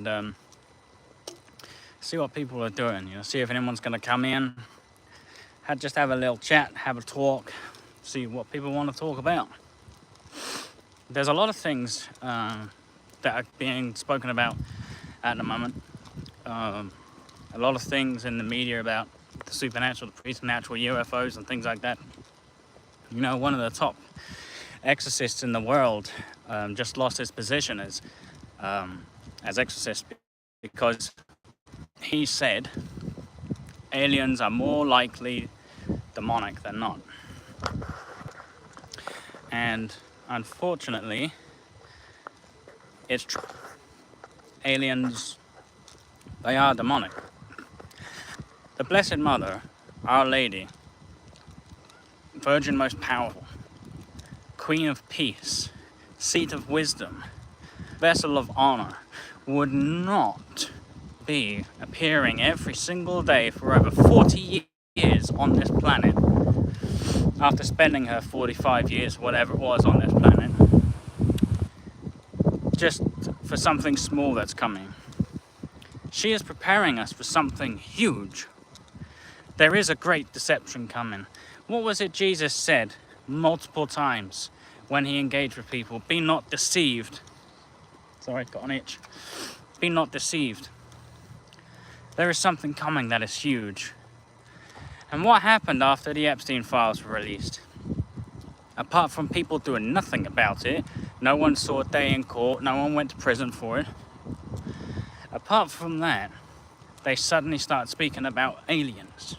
and see what people are doing, see if anyone's going to come in, just have a little chat, have a talk, see what people want to talk about. There's a lot of things that are being spoken about at the moment. A lot of things in the media about the supernatural, the preternatural, UFOs and things like that. One of the top exorcists in the world just lost his position as exorcist because he said aliens are more likely demonic than not. And unfortunately, it's true. Aliens, they are demonic. The Blessed Mother, Our Lady, Virgin most powerful, Queen of Peace, Seat of Wisdom, Vessel of Honor, would not be appearing every single day for over 40 years on this planet after spending her 45 years, whatever it was, on this planet, just for something small that's coming. She is preparing us for something huge. There is a great deception coming. What was it Jesus said multiple times when he engaged with people? Be not deceived. Sorry, got an itch. Be not deceived. There is something coming that is huge. And what happened after the Epstein files were released? Apart from people doing nothing about it, no one saw a day in court, no one went to prison for it. Apart from that, they suddenly started speaking about aliens.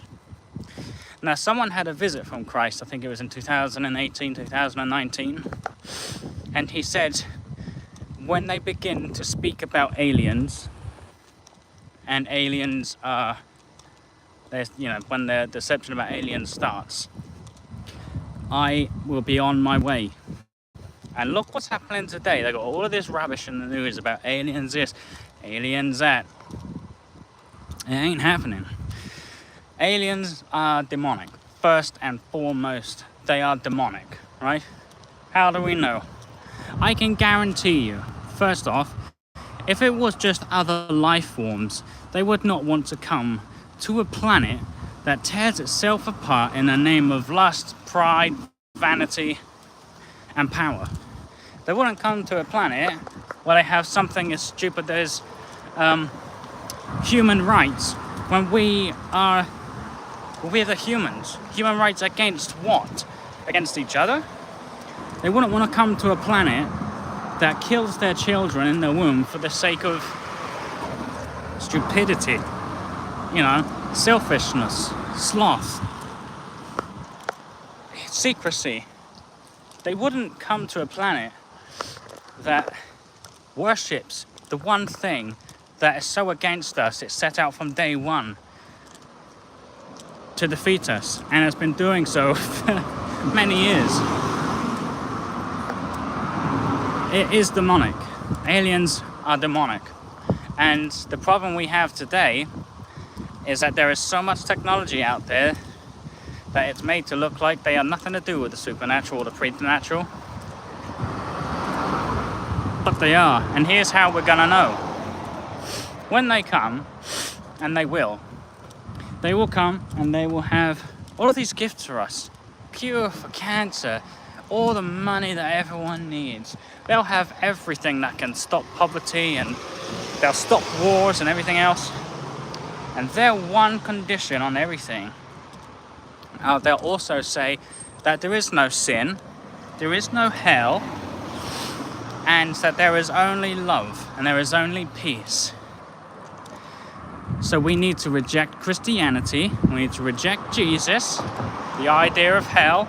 Now, someone had a visit from Christ, I think it was in 2018, 2019, and he said, when they begin to speak about aliens, and aliens are, when the deception about aliens starts, I will be on my way. And look what's happening today. They got all of this rubbish in the news about aliens this, aliens that. It ain't happening. Aliens are demonic. First and foremost, they are demonic, right? How do we know? I can guarantee you, first off, if it was just other life forms, they would not want to come to a planet that tears itself apart in the name of lust, pride, vanity, and power. They wouldn't come to a planet where they have something as stupid as human rights when we're the humans. Human rights against what? Against each other? They wouldn't want to come to a planet that kills their children in the womb for the sake of stupidity, selfishness, sloth, secrecy. They wouldn't come to a planet that worships the one thing that is so against us, it's set out from day one to defeat us, and has been doing so for many years. It is demonic. Aliens are demonic. And the problem we have today is that there is so much technology out there that it's made to look like they have nothing to do with the supernatural or the preternatural. But they are. And here's how we're gonna know. When they come, and they will come and they will have all of these gifts for us. Cure for cancer, all the money that everyone needs. They'll have everything that can stop poverty, and they'll stop wars and everything else. And their one condition on everything, they'll also say that there is no sin, there is no hell, and that there is only love and there is only peace. So we need to reject Christianity, we need to reject Jesus, the idea of hell,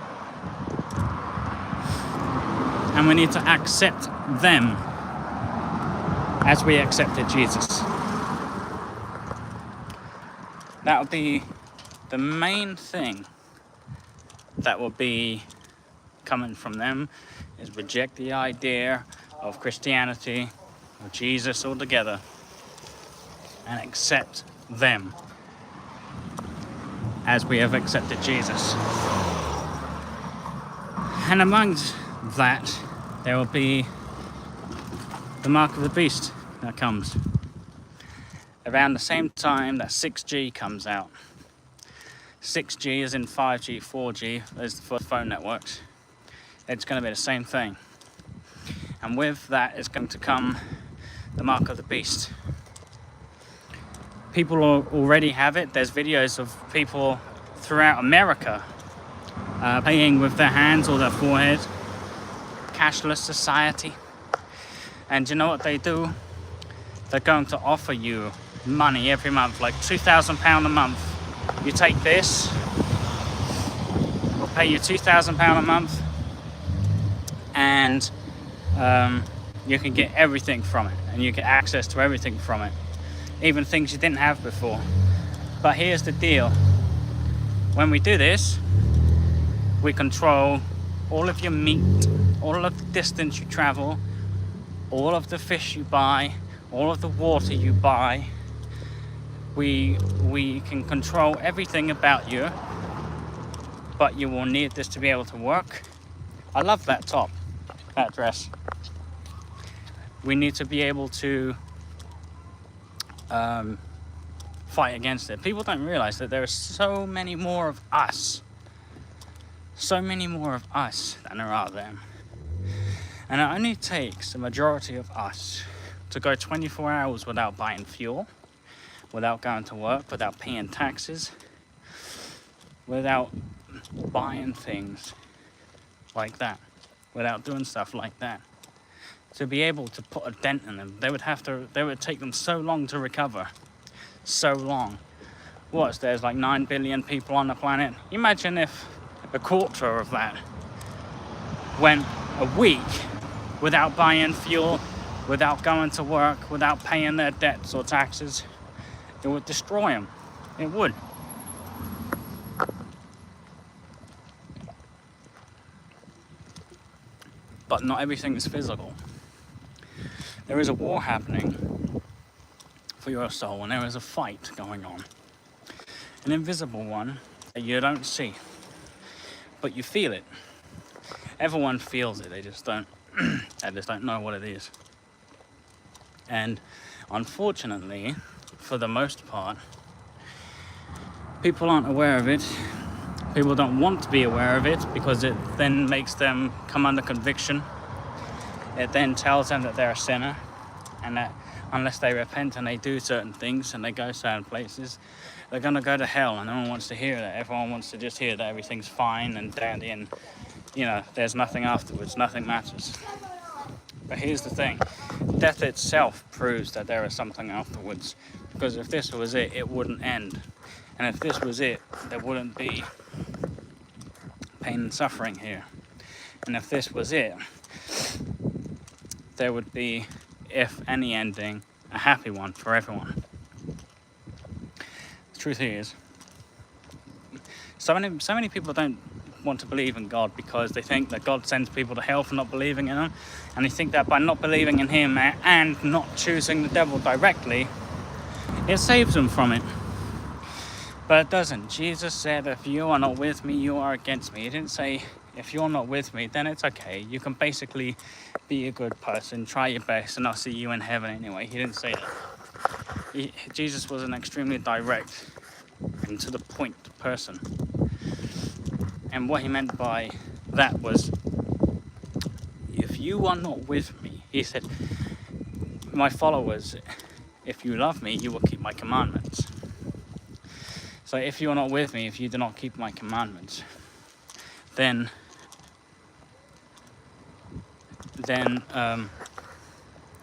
and we need to accept them as we accepted Jesus. That will be the main thing that will be coming from them, is reject the idea of Christianity or Jesus altogether and accept them as we have accepted Jesus. And amongst that, there will be the mark of the beast that comes. around the same time that 6G comes out. 6G is in 5G, 4G, those are the phone networks. It's going to be the same thing. And with that is going to come the mark of the beast. People already have it. There's videos of people throughout America paying with their hands or their forehead. Cashless society. And you know what they do? They're going to offer you money every month, like £2,000 a month. You take this, we'll pay you £2,000 a month, and you can get everything from it, and you get access to everything from it, even things you didn't have before. But here's the deal: when we do this, we control all of your meat, all of the distance you travel, all of the fish you buy, all of the water you buy. We can control everything about you, but you will need this to be able to work. I love that top, that dress. We need to be able to fight against it. People don't realize that there are so many more of us. So many more of us than there are them. And it only takes a majority of us to go 24 hours without buying fuel, without going to work, without paying taxes, without buying things like that, without doing stuff like that. To be able to put a dent in them, they would take them so long to recover. So long. There's like 9 billion people on the planet. Imagine if a quarter of that went a week without buying fuel, without going to work, without paying their debts or taxes. It would destroy them. It would. But not everything is physical. There is a war happening for your soul, and there is a fight going on. An invisible one that you don't see, but you feel it. Everyone feels it, they just don't know what it is. And unfortunately, for the most part, people aren't aware of it. People don't want to be aware of it because it then makes them come under conviction. It then tells them that they're a sinner, and that unless they repent and they do certain things and they go certain places, they're going to go to hell, and no one wants to hear that. Everyone wants to just hear that everything's fine and dandy and, there's nothing afterwards, nothing matters. But here's the thing: death itself proves that there is something afterwards. Because if this was it, it wouldn't end. And if this was it, there wouldn't be pain and suffering here. And if this was it, there would be, if any ending, a happy one for everyone. The truth is, so many people don't want to believe in God because they think that God sends people to hell for not believing in Him, and they think that by not believing in Him and not choosing the devil directly, it saves them from it. But it doesn't. Jesus said, if you are not with me, you are against me. He didn't say, if you're not with me, then it's okay. You can basically be a good person, try your best, and I'll see you in heaven anyway. He didn't say that. Jesus was an extremely direct and to the point person. And what he meant by that was, if you are not with me, he said, my followers, if you love me, you will keep my commandments. So if you are not with me, if you do not keep my commandments, then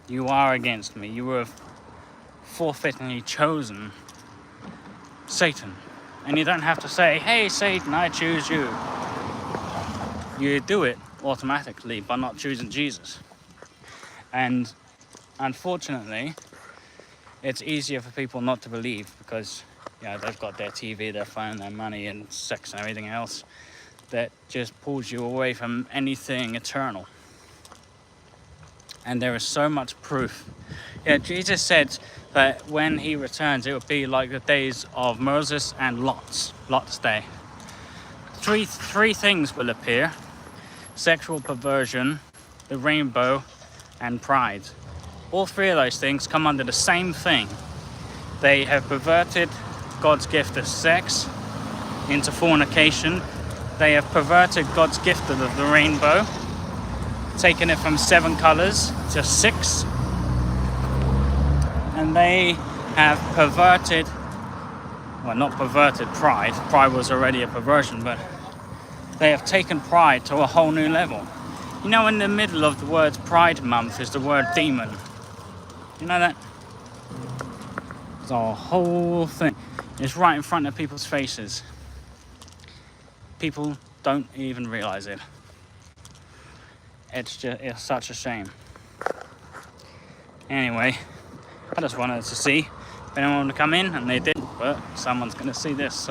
you are against me. You have forfeitingly chosen Satan. And you don't have to say, hey Satan, I choose you. You do it automatically by not choosing Jesus. And unfortunately, it's easier for people not to believe because they've got their TV, their phone, their money and sex and everything else that just pulls you away from anything eternal. And there is so much proof. Jesus said that when he returns, it will be like the days of Moses and Lot's day. Three things will appear: sexual perversion, the rainbow, and pride. All three of those things come under the same thing. They have perverted God's gift of sex into fornication. They have perverted God's gift of the rainbow, taken it from 7 colors to 6. And they have perverted, well, not perverted pride. Pride was already a perversion, but they have taken pride to a whole new level. You know, in the middle of the word Pride Month is the word demon. You know that? The whole thing is right in front of people's faces. People don't even realize it. It's such a shame. Anyway, I just wanted to see if anyone would come in, and they didn't, but someone's going to see this. So